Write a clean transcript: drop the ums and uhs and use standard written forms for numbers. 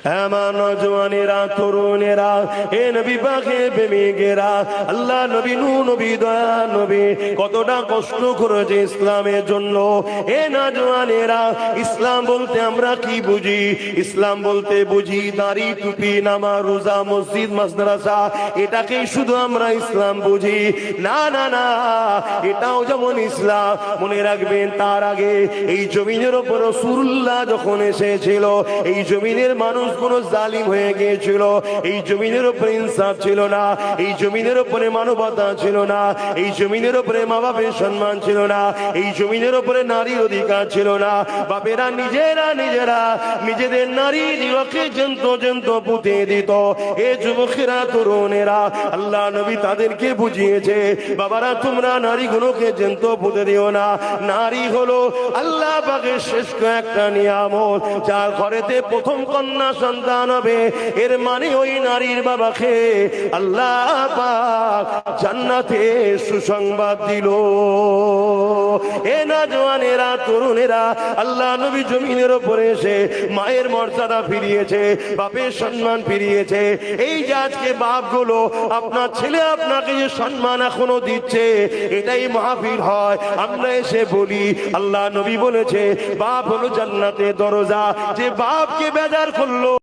আমার নওজওয়ানেরা, তরুণেরা, এ নবী পাকের প্রেমিকেরা, আল্লাহ নবী, নূহ নবী, দয়া নবী কতটা কষ্ট করেছে ইসলামের জন্য। এ নওজওয়ানেরা, ইসলাম বলতে আমরা কি বুঝি? ইসলাম বলতে বুঝি দাড়ি, টুপি, নামাজ, রোজা, মসজিদ, মাদ্রাসা, এটাকেই শুধু আমরা ইসলাম বুঝি। না না না, এটাও যেমন ইসলাম, মনে রাখবেন তার আগে এই জমিনের উপর রাসূলুল্লাহ যখন এসেছিল, এই জমিনের মানুষগুলো জালিম হয়ে গিয়েছিল, এই জমিনের উপরে ইনসাফ ছিল না, এই জমিনের উপরে মানবতা ছিল না, এই জমিনের উপরে মা বাপের সম্মান ছিল না, এই জমিনের উপরে নারীর অধিকার ছিল না। বাপেরা নিজেরা নিজেদের নারী দিওকে জন্ত পুঁতে দিত। এ যুবকেরা, তরুণেরা, আল্লাহ নবী তাদেরকে বুঝিয়েছে, বাবারা তোমরা নারীগুলোকে জন্ত পুঁতে দিও না। নারী হলো আল্লাহ পাকের শ্রেষ্ঠ একটা নিয়ামত। যার ঘরেতে প্রথম কন্যা সন্তান হবে, এর মানে ওই নারীর বাবাকে আল্লাহ পাক জান্নাতে সুসংবাদ দিল। এ নওজওয়ানেরা, তরুণেরা, আল্লাহ নবী জমিনের উপরে এসে মায়ের মর্যাদা ফিরিয়েছে, বাপের সম্মান ফিরিয়েছে। এই যে আজকে বাপগুলো আপনার ছেলে আপনাকে যে সম্মান এখনো দিচ্ছে, এটাই মাহফিল হয়। আমরা এসে বলি আল্লাহ নবী বলেছে বাপ হলো জান্নাতের দরজা। যে বাপকে বেজার করলো